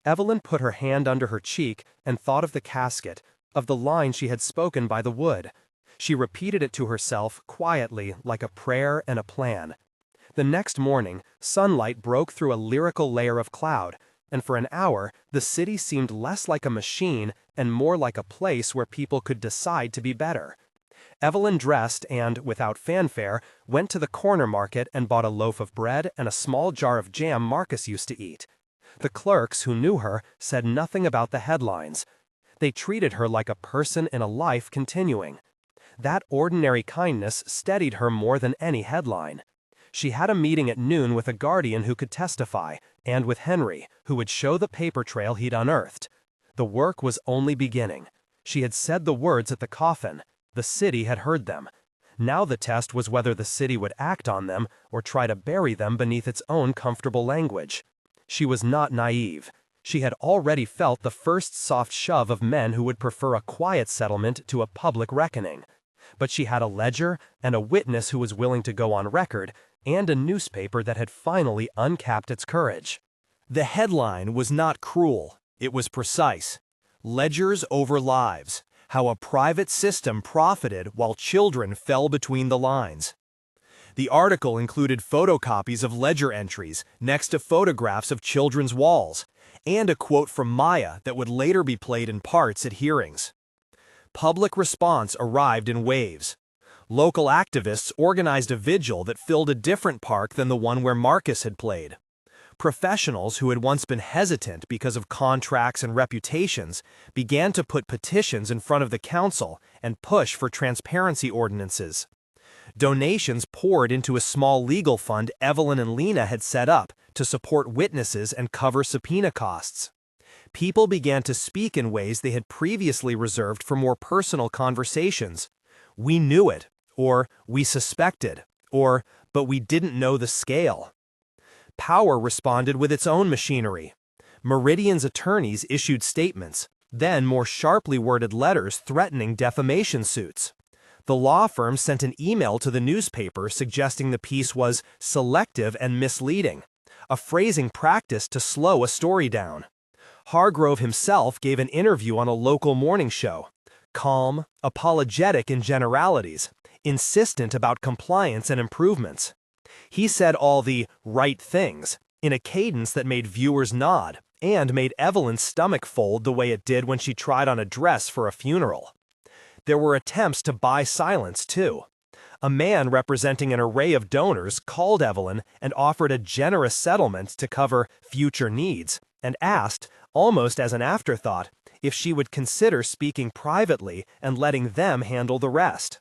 Evelyn put her hand under her cheek and thought of the casket, of the line she had spoken by the wood. She repeated it to herself, quietly, like a prayer and a plan. The next morning, sunlight broke through a lyrical layer of cloud, and for an hour, the city seemed less like a machine and more like a place where people could decide to be better. Evelyn dressed and, without fanfare, went to the corner market and bought a loaf of bread and a small jar of jam Marcus used to eat. The clerks, who knew her, said nothing about the headlines. They treated her like a person in a life continuing. That ordinary kindness steadied her more than any headline. She had a meeting at noon with a guardian who could testify, and with Henry, who would show the paper trail he'd unearthed. The work was only beginning. She had said the words at the Coffin. The city had heard them. Now the test was whether the city would act on them or try to bury them beneath its own comfortable language. She was not naive. She had already felt the first soft shove of men who would prefer a quiet settlement to a public reckoning. But she had a ledger and a witness who was willing to go on record, and a newspaper that had finally uncapped its courage. The headline was not cruel, it was precise. Ledgers over lives. How a private system profited while children fell between the lines. The article included photocopies of ledger entries next to photographs of children's walls, and a quote from Maya that would later be played in parts at hearings. Public response arrived in waves. Local activists organized a vigil that filled a different park than the one where Marcus had played. Professionals who had once been hesitant because of contracts and reputations began to put petitions in front of the council and push for transparency ordinances. Donations poured into a small legal fund Evelyn and Lena had set up to support witnesses and cover subpoena costs. People began to speak in ways they had previously reserved for more personal conversations. "We knew it," or "we suspected," or "but we didn't know the scale." Power responded with its own machinery. Meridian's attorneys issued statements, then more sharply worded letters threatening defamation suits. The law firm sent an email to the newspaper suggesting the piece was selective and misleading, a phrasing practiced to slow a story down. Hargrove himself gave an interview on a local morning show, calm, apologetic in generalities, insistent about compliance and improvements. He said all the right things in a cadence that made viewers nod and made Evelyn's stomach fold the way it did when she tried on a dress for a funeral. There were attempts to buy silence, too. A man representing an array of donors called Evelyn and offered a generous settlement to cover future needs, and asked, almost as an afterthought, if she would consider speaking privately and letting them handle the rest.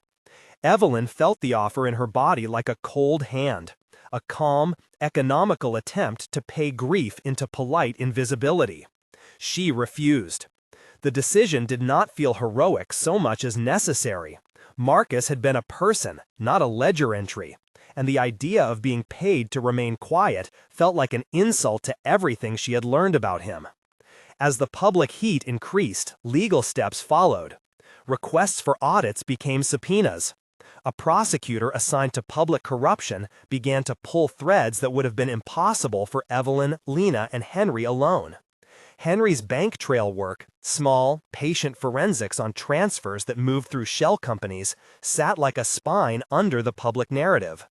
Evelyn felt the offer in her body like a cold hand, a calm, economical attempt to pay grief into polite invisibility. She refused. The decision did not feel heroic so much as necessary. Marcus had been a person, not a ledger entry, and the idea of being paid to remain quiet felt like an insult to everything she had learned about him. As the public heat increased, legal steps followed. Requests for audits became subpoenas. A prosecutor assigned to public corruption began to pull threads that would have been impossible for Evelyn, Lena, and Henry alone. Henry's bank trail work, small, patient forensics on transfers that moved through shell companies, sat like a spine under the public narrative.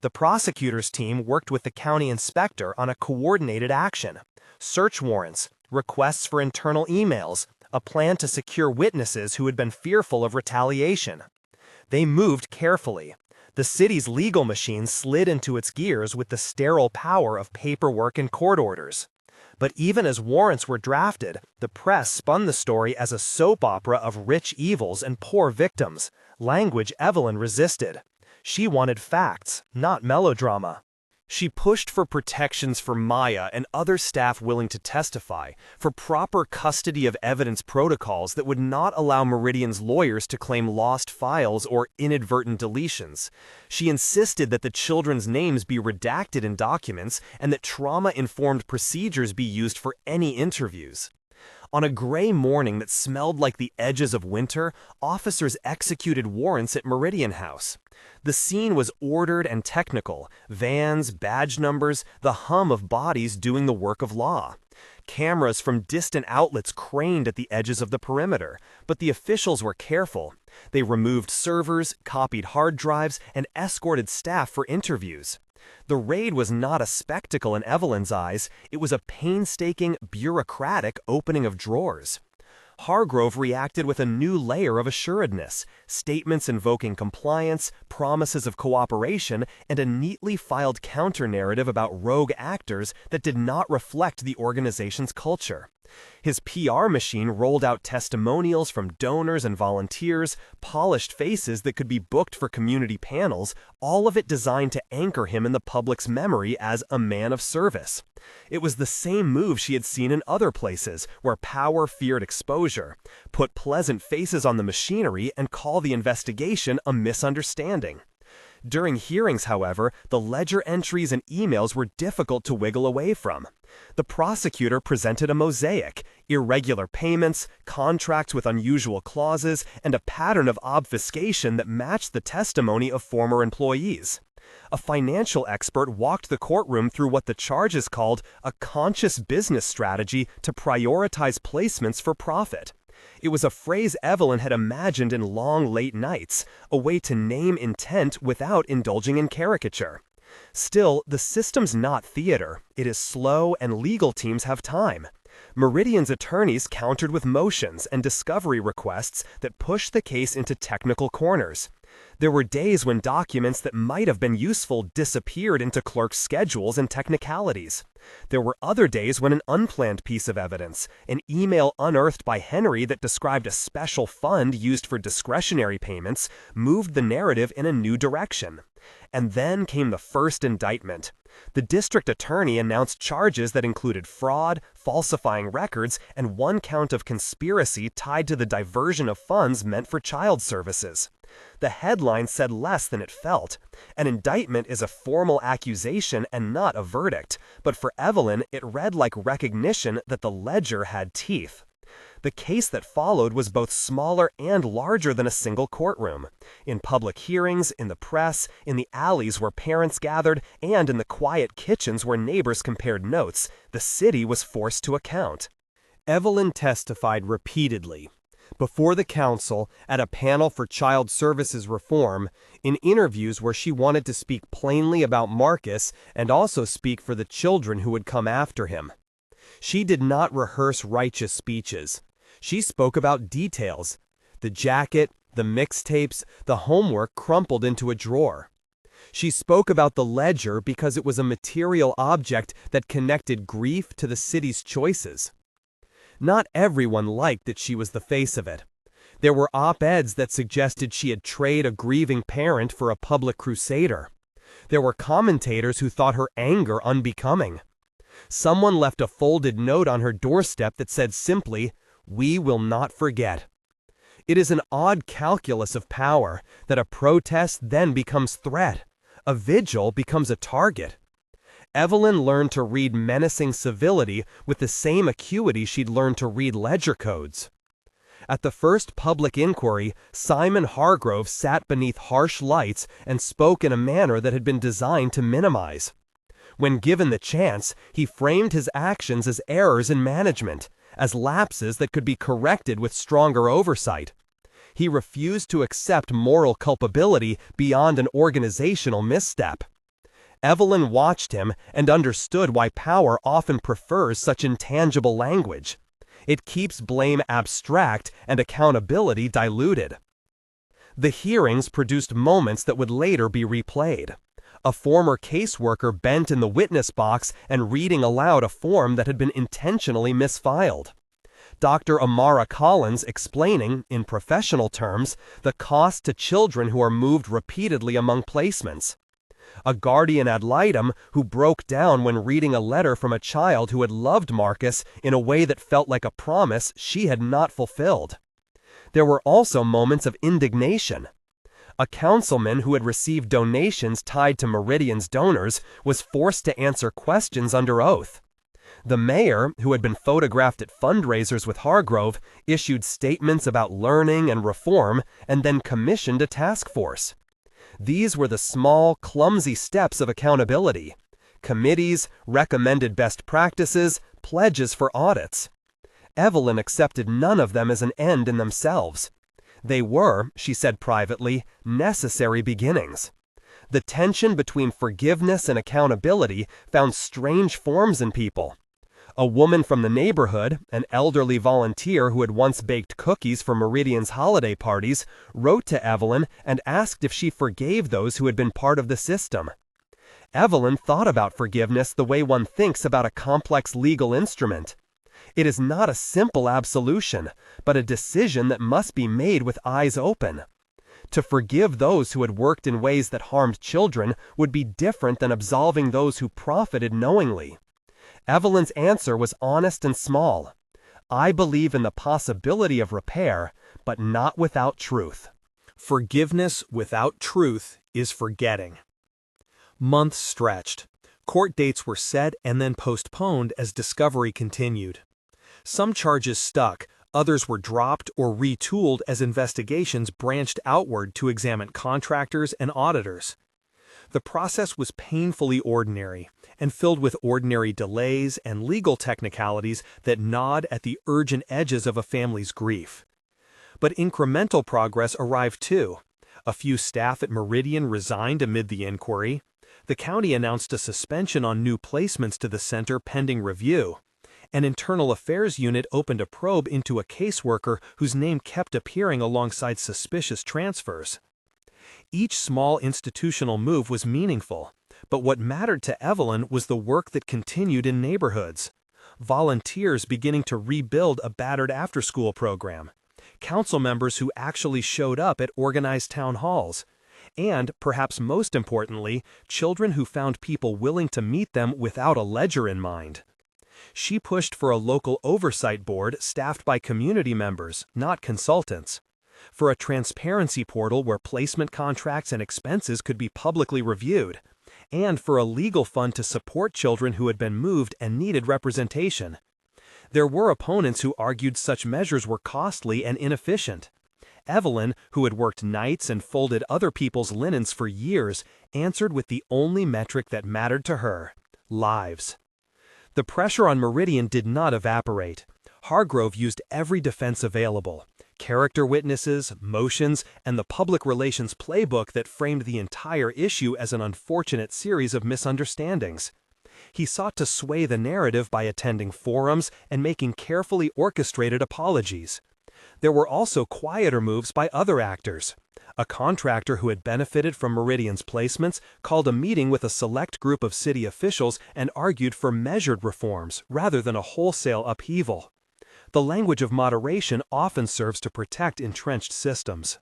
The prosecutor's team worked with the county inspector on a coordinated action: search warrants, requests for internal emails, a plan to secure witnesses who had been fearful of retaliation. They moved carefully. The city's legal machine slid into its gears with the sterile power of paperwork and court orders. But even as warrants were drafted, the press spun the story as a soap opera of rich evils and poor victims, language Evelyn resisted. She wanted facts, not melodrama. She pushed for protections for Maya and other staff willing to testify, for proper custody of evidence protocols that would not allow Meridian's lawyers to claim lost files or inadvertent deletions. She insisted that the children's names be redacted in documents and that trauma-informed procedures be used for any interviews. On a gray morning that smelled like the edges of winter, officers executed warrants at Meridian House. The scene was ordered and technical: vans, badge numbers, the hum of bodies doing the work of law. Cameras from distant outlets craned at the edges of the perimeter, but the officials were careful. They removed servers, copied hard drives, and escorted staff for interviews. The raid was not a spectacle in Evelyn's eyes. It was a painstaking, bureaucratic opening of drawers. Hargrove reacted with a new layer of assuredness: statements invoking compliance, promises of cooperation, and a neatly filed counter-narrative about rogue actors that did not reflect the organization's culture. His PR machine rolled out testimonials from donors and volunteers, polished faces that could be booked for community panels, all of it designed to anchor him in the public's memory as a man of service. It was the same move she had seen in other places, where power feared exposure: put pleasant faces on the machinery and call the investigation a misunderstanding. During hearings, however, the ledger entries and emails were difficult to wiggle away from. The prosecutor presented a mosaic: irregular payments, contracts with unusual clauses, and a pattern of obfuscation that matched the testimony of former employees. A financial expert walked the courtroom through what the charges called a conscious business strategy to prioritize placements for profit. It was a phrase Evelyn had imagined in long, late nights, a way to name intent without indulging in caricature. Still, the system's not theater. It is slow, and legal teams have time. Meridian's attorneys countered with motions and discovery requests that pushed the case into technical corners. There were days when documents that might have been useful disappeared into clerks' schedules and technicalities. There were other days when an unplanned piece of evidence, an email unearthed by Henry that described a special fund used for discretionary payments, moved the narrative in a new direction. And then came the first indictment. The district attorney announced charges that included fraud, falsifying records, and one count of conspiracy tied to the diversion of funds meant for child services. The headline said less than it felt. An indictment is a formal accusation and not a verdict, but for Evelyn, it read like recognition that the ledger had teeth. The case that followed was both smaller and larger than a single courtroom. In public hearings, in the press, in the alleys where parents gathered, and in the quiet kitchens where neighbors compared notes, the city was forced to account. Evelyn testified repeatedly. Before the council, at a panel for child services reform, in interviews where she wanted to speak plainly about Marcus and also speak for the children who would come after him. She did not rehearse righteous speeches. She spoke about details: the jacket, the mixtapes, the homework crumpled into a drawer. She spoke about the ledger because it was a material object that connected grief to the city's choices. Not everyone liked that she was the face of it. There were op-eds that suggested she had traded a grieving parent for a public crusader. There were commentators who thought her anger unbecoming. Someone left a folded note on her doorstep that said simply, "We will not forget." It is an odd calculus of power that a protest then becomes threat. A vigil becomes a target. Evelyn learned to read menacing civility with the same acuity she'd learned to read ledger codes. At the first public inquiry, Simon Hargrove sat beneath harsh lights and spoke in a manner that had been designed to minimize. When given the chance, he framed his actions as errors in management, as lapses that could be corrected with stronger oversight. He refused to accept moral culpability beyond an organizational misstep. Evelyn watched him and understood why power often prefers such intangible language. It keeps blame abstract and accountability diluted. The hearings produced moments that would later be replayed. A former caseworker bent in the witness box and reading aloud a form that had been intentionally misfiled. Dr. Amara Collins explaining, in professional terms, the cost to children who are moved repeatedly among placements. A guardian ad litem who broke down when reading a letter from a child who had loved Marcus in a way that felt like a promise she had not fulfilled. There were also moments of indignation. A councilman who had received donations tied to Meridian's donors was forced to answer questions under oath. The mayor, who had been photographed at fundraisers with Hargrove, issued statements about learning and reform and then commissioned a task force. These were the small, clumsy steps of accountability. Committees, recommended best practices, pledges for audits. Evelyn accepted none of them as an end in themselves. They were, she said privately, necessary beginnings. The tension between forgiveness and accountability found strange forms in people. A woman from the neighborhood, an elderly volunteer who had once baked cookies for Meridian's holiday parties, wrote to Evelyn and asked if she forgave those who had been part of the system. Evelyn thought about forgiveness the way one thinks about a complex legal instrument. It is not a simple absolution, but a decision that must be made with eyes open. To forgive those who had worked in ways that harmed children would be different than absolving those who profited knowingly. Evelyn's answer was honest and small. I believe in the possibility of repair, but not without truth. Forgiveness without truth is forgetting. Months stretched. Court dates were set and then postponed as discovery continued. Some charges stuck, others were dropped or retooled as investigations branched outward to examine contractors and auditors. The process was painfully ordinary and filled with ordinary delays and legal technicalities that gnawed at the urgent edges of a family's grief. But incremental progress arrived too. A few staff at Meridian resigned amid the inquiry. The county announced a suspension on new placements to the center pending review. An internal affairs unit opened a probe into a caseworker whose name kept appearing alongside suspicious transfers. Each small institutional move was meaningful, but what mattered to Evelyn was the work that continued in neighborhoods. Volunteers beginning to rebuild a battered after-school program, council members who actually showed up at organized town halls, and, perhaps most importantly, children who found people willing to meet them without a ledger in mind. She pushed for a local oversight board staffed by community members, not consultants. For a transparency portal where placement contracts and expenses could be publicly reviewed, and for a legal fund to support children who had been moved and needed representation. There were opponents who argued such measures were costly and inefficient. Evelyn, who had worked nights and folded other people's linens for years, answered with the only metric that mattered to her: lives. The pressure on Meridian did not evaporate. Hargrove used every defense available: character witnesses, motions, and the public relations playbook that framed the entire issue as an unfortunate series of misunderstandings. He sought to sway the narrative by attending forums and making carefully orchestrated apologies. There were also quieter moves by other actors. A contractor who had benefited from Meridian's placements called a meeting with a select group of city officials and argued for measured reforms rather than a wholesale upheaval. The language of moderation often serves to protect entrenched systems.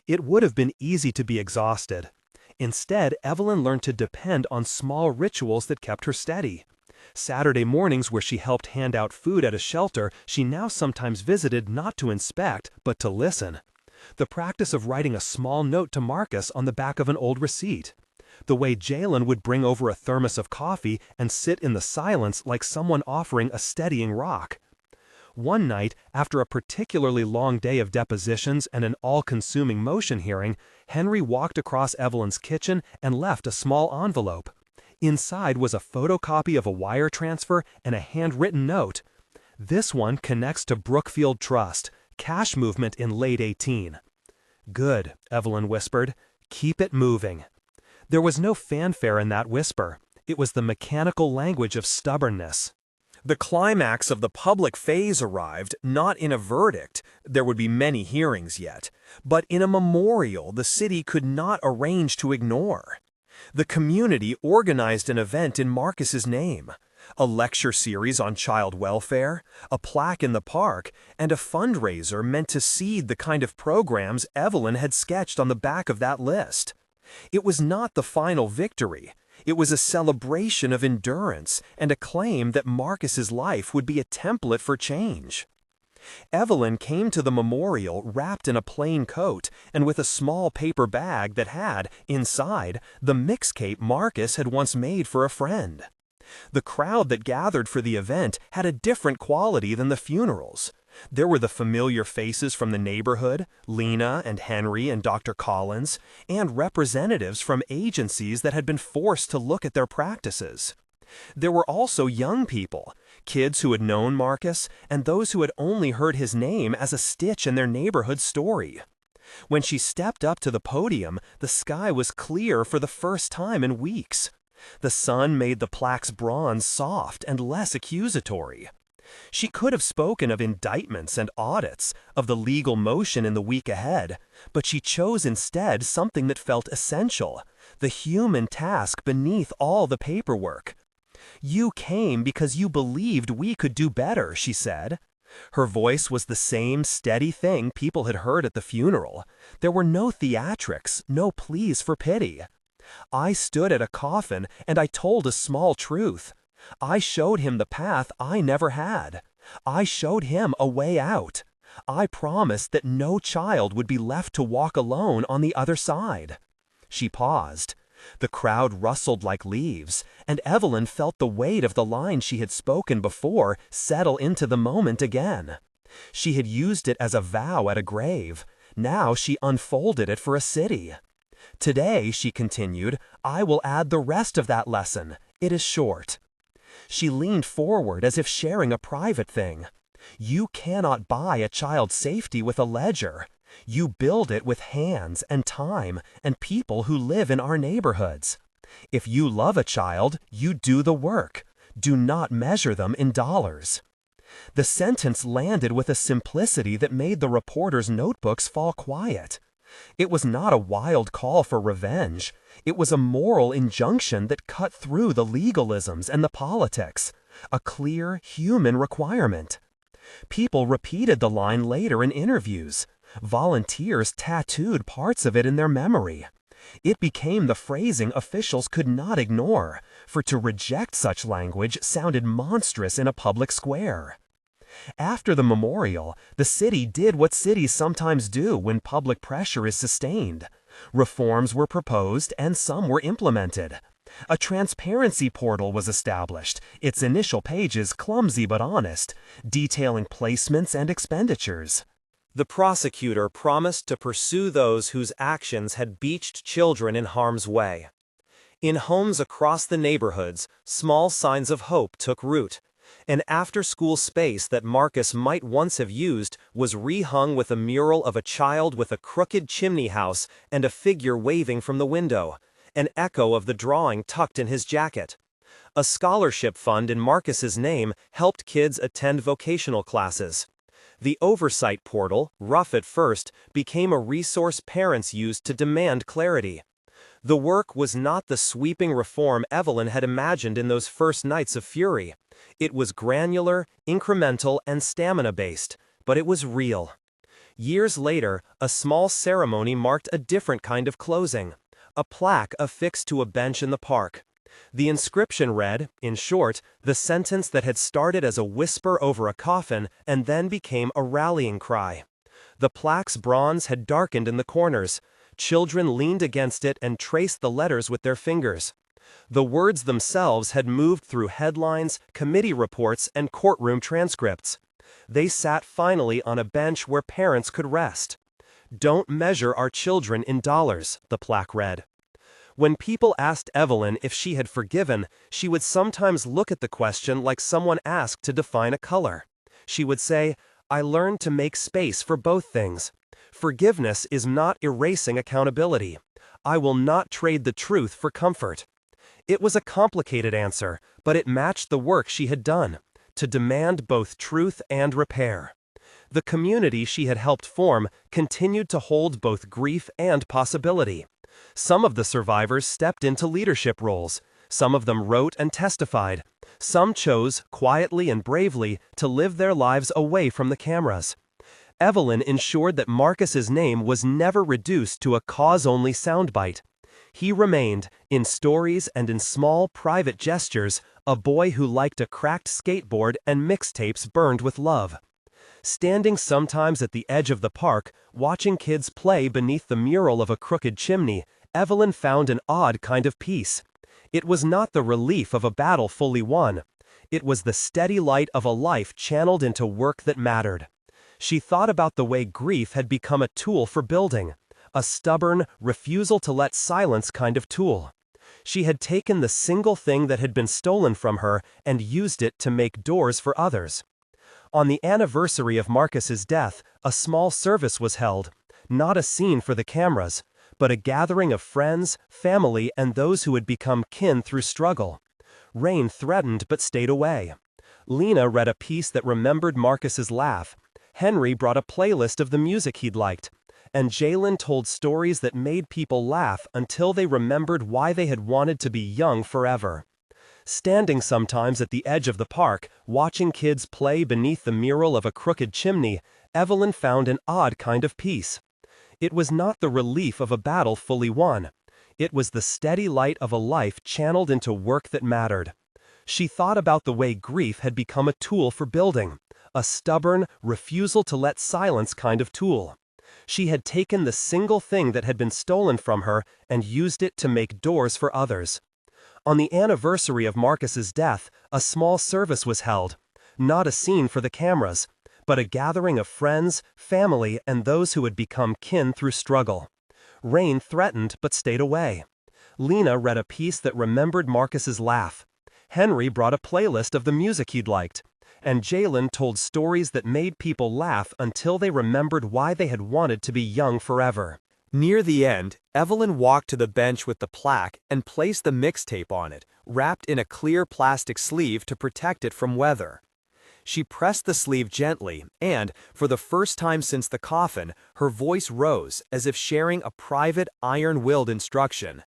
It would have been easy to be exhausted. Instead, Evelyn learned to depend on small rituals that kept her steady. Saturday mornings, where she helped hand out food at a shelter, she now sometimes visited not to inspect, but to listen. The practice of writing a small note to Marcus on the back of an old receipt. The way Jalen would bring over a thermos of coffee and sit in the silence like someone offering a steadying rock. One night, after a particularly long day of depositions and an all-consuming motion hearing, Henry walked across Evelyn's kitchen and left a small envelope. Inside was a photocopy of a wire transfer and a handwritten note. "This one connects to Brookfield Trust. Cash movement in late 18. "Good," Evelyn whispered. "Keep it moving." There was no fanfare in that whisper. It was the mechanical language of stubbornness. The climax of the public phase arrived not in a verdict, there would be many hearings yet, but in a memorial the city could not arrange to ignore. The community organized an event in Marcus's name, a lecture series on child welfare, a plaque in the park, and a fundraiser meant to seed the kind of programs Evelyn had sketched on the back of that list. It was not the final victory. It was a celebration of endurance and a claim that Marcus's life would be a template for change. Evelyn came to the memorial wrapped in a plain coat and with a small paper bag that had, inside, the mixtape Marcus had once made for a friend. The crowd that gathered for the event had a different quality than the funerals. There were the familiar faces from the neighborhood, Lena and Henry and Dr. Collins, and representatives from agencies that had been forced to look at their practices. There were also young people, kids who had known Marcus, and those who had only heard his name as a stitch in their neighborhood story. When she stepped up to the podium, the sky was clear for the first time in weeks. The sun made the plaque's bronze soft and less accusatory. She could have spoken of indictments and audits, of the legal motion in the week ahead, but she chose instead something that felt essential, the human task beneath all the paperwork. "You came because you believed we could do better," she said. Her voice was the same steady thing people had heard at the funeral. There were no theatrics, no pleas for pity. "I stood at a coffin and I told a small truth. I showed him the path I never had. I showed him a way out. I promised that no child would be left to walk alone on the other side." She paused. The crowd rustled like leaves, and Evelyn felt the weight of the line she had spoken before settle into the moment again. She had used it as a vow at a grave. Now she unfolded it for a city. "Today," she continued, "I will add the rest of that lesson. It is short." She leaned forward as if sharing a private thing. "You cannot buy a child's safety with a ledger. You build it with hands and time and people who live in our neighborhoods. If you love a child, you do the work. Do not measure them in dollars." The sentence landed with a simplicity that made the reporters' notebooks fall quiet. It was not a wild call for revenge. It was a moral injunction that cut through the legalisms and the politics, a clear human requirement. People repeated the line later in interviews. Volunteers tattooed parts of it in their memory. It became the phrasing officials could not ignore, for to reject such language sounded monstrous in a public square. After the memorial, the city did what cities sometimes do when public pressure is sustained. Reforms were proposed and some were implemented. A transparency portal was established, its initial pages clumsy but honest, detailing placements and expenditures. The prosecutor promised to pursue those whose actions had beached children in harm's way. In homes across the neighborhoods, small signs of hope took root. An after-school space that Marcus might once have used was rehung with a mural of a child with a crooked chimney house and a figure waving from the window, an echo of the drawing tucked in his jacket. A scholarship fund in Marcus's name helped kids attend vocational classes. The oversight portal, rough at first, became a resource parents used to demand clarity. The work was not the sweeping reform Evelyn had imagined in those first nights of fury. It was granular, incremental, and stamina-based, but it was real. Years later, a small ceremony marked a different kind of closing. A plaque affixed to a bench in the park. The inscription read, in short, the sentence that had started as a whisper over a coffin and then became a rallying cry. The plaque's bronze had darkened in the corners. Children leaned against it and traced the letters with their fingers. The words themselves had moved through headlines, committee reports, and courtroom transcripts. They sat finally on a bench where parents could rest. "Don't measure our children in dollars," the plaque read. When people asked Evelyn if she had forgiven, she would sometimes look at the question like someone asked to define a color. She would say, "I learned to make space for both things. Forgiveness is not erasing accountability. I will not trade the truth for comfort." It was a complicated answer, but it matched the work she had done, to demand both truth and repair. The community she had helped form continued to hold both grief and possibility. Some of the survivors stepped into leadership roles. Some of them wrote and testified. Some chose, quietly and bravely, to live their lives away from the cameras. Evelyn ensured that Marcus's name was never reduced to a cause-only soundbite. He remained, in stories and in small, private gestures, a boy who liked a cracked skateboard and mixtapes burned with love. Standing sometimes at the edge of the park, watching kids play beneath the mural of a crooked chimney, Evelyn found an odd kind of peace. It was not the relief of a battle fully won. It was the steady light of a life channeled into work that mattered. She thought about the way grief had become a tool for building, a stubborn, refusal to let silence kind of tool. She had taken the single thing that had been stolen from her and used it to make doors for others. On the anniversary of Marcus's death, a small service was held, not a scene for the cameras, but a gathering of friends, family, and those who had become kin through struggle. Rain threatened but stayed away. Lena read a piece that remembered Marcus's laugh. Henry brought a playlist of the music he'd liked. And Jalen told stories that made people laugh until they remembered why they had wanted to be young forever. Standing sometimes at the edge of the park, watching kids play beneath the mural of a crooked chimney, Evelyn found an odd kind of peace. It was not the relief of a battle fully won. It was the steady light of a life channeled into work that mattered. She thought about the way grief had become a tool for building, a stubborn, refusal to let silence kind of tool. She had taken the single thing that had been stolen from her and used it to make doors for others. On the anniversary of Marcus's death, a small service was held, not a scene for the cameras, but a gathering of friends, family, and those who had become kin through struggle. Rain threatened but stayed away. Lena read a piece that remembered Marcus's laugh. Henry brought a playlist of the music he'd liked. And Jalen told stories that made people laugh until they remembered why they had wanted to be young forever. Near the end, Evelyn walked to the bench with the plaque and placed the mixtape on it, wrapped in a clear plastic sleeve to protect it from weather. She pressed the sleeve gently and, for the first time since the coffin, her voice rose as if sharing a private, iron-willed instruction.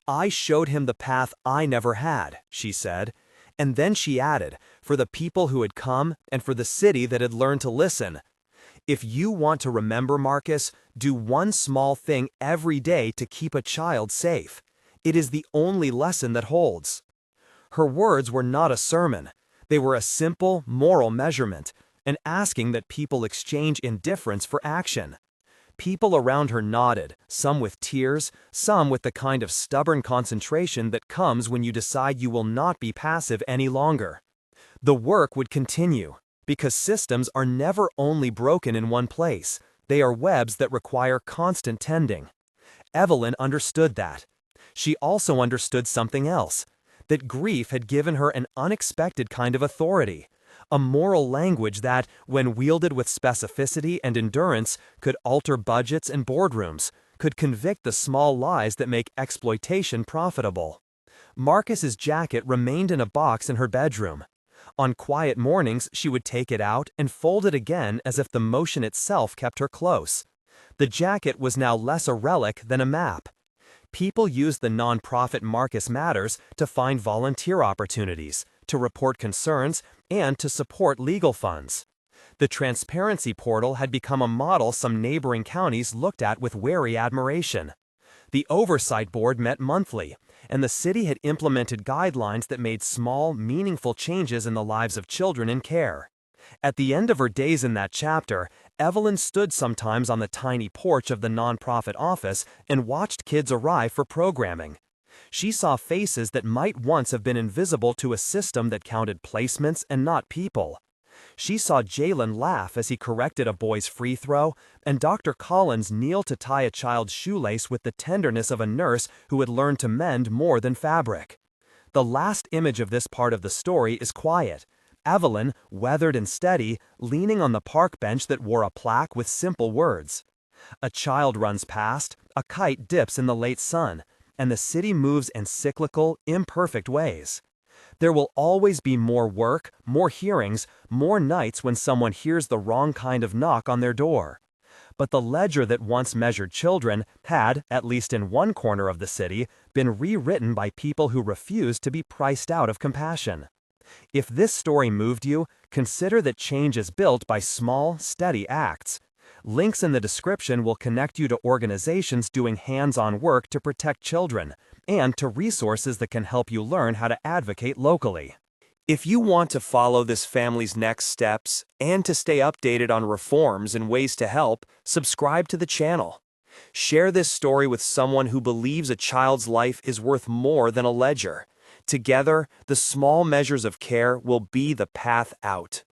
"I showed him the path I never had," she said. And then she added, for the people who had come and for the city that had learned to listen, "If you want to remember Marcus, do one small thing every day to keep a child safe. It is the only lesson that holds." Her words were not a sermon. They were a simple, moral measurement, an asking that people exchange indifference for action. People around her nodded, some with tears, some with the kind of stubborn concentration that comes when you decide you will not be passive any longer. The work would continue, because systems are never only broken in one place, they are webs that require constant tending. Evelyn understood that. She also understood something else, that grief had given her an unexpected kind of authority. A moral language that, when wielded with specificity and endurance, could alter budgets and boardrooms, could convict the small lies that make exploitation profitable. Marcus's jacket remained in a box in her bedroom. On quiet mornings, she would take it out and fold it again as if the motion itself kept her close. The jacket was now less a relic than a map. People used the nonprofit Marcus Matters to find volunteer opportunities, to report concerns, and to support legal funds. The transparency portal had become a model some neighboring counties looked at with wary admiration. The oversight board met monthly, and the city had implemented guidelines that made small, meaningful changes in the lives of children in care. At the end of her days in that chapter, Evelyn stood sometimes on the tiny porch of the nonprofit office and watched kids arrive for programming. She saw faces that might once have been invisible to a system that counted placements and not people. She saw Jalen laugh as he corrected a boy's free throw, and Dr. Collins kneel to tie a child's shoelace with the tenderness of a nurse who had learned to mend more than fabric. The last image of this part of the story is quiet. Evelyn, weathered and steady, leaning on the park bench that wore a plaque with simple words. A child runs past, a kite dips in the late sun, and the city moves in cyclical, imperfect ways. There will always be more work, more hearings, more nights when someone hears the wrong kind of knock on their door. But the ledger that once measured children had, at least in one corner of the city, been rewritten by people who refused to be priced out of compassion. If this story moved you, consider that change is built by small, steady acts. Links in the description will connect you to organizations doing hands-on work to protect children, and to resources that can help you learn how to advocate locally. If you want to follow this family's next steps and to stay updated on reforms and ways to help, subscribe to the channel. Share this story with someone who believes a child's life is worth more than a ledger. Together, the small measures of care will be the path out.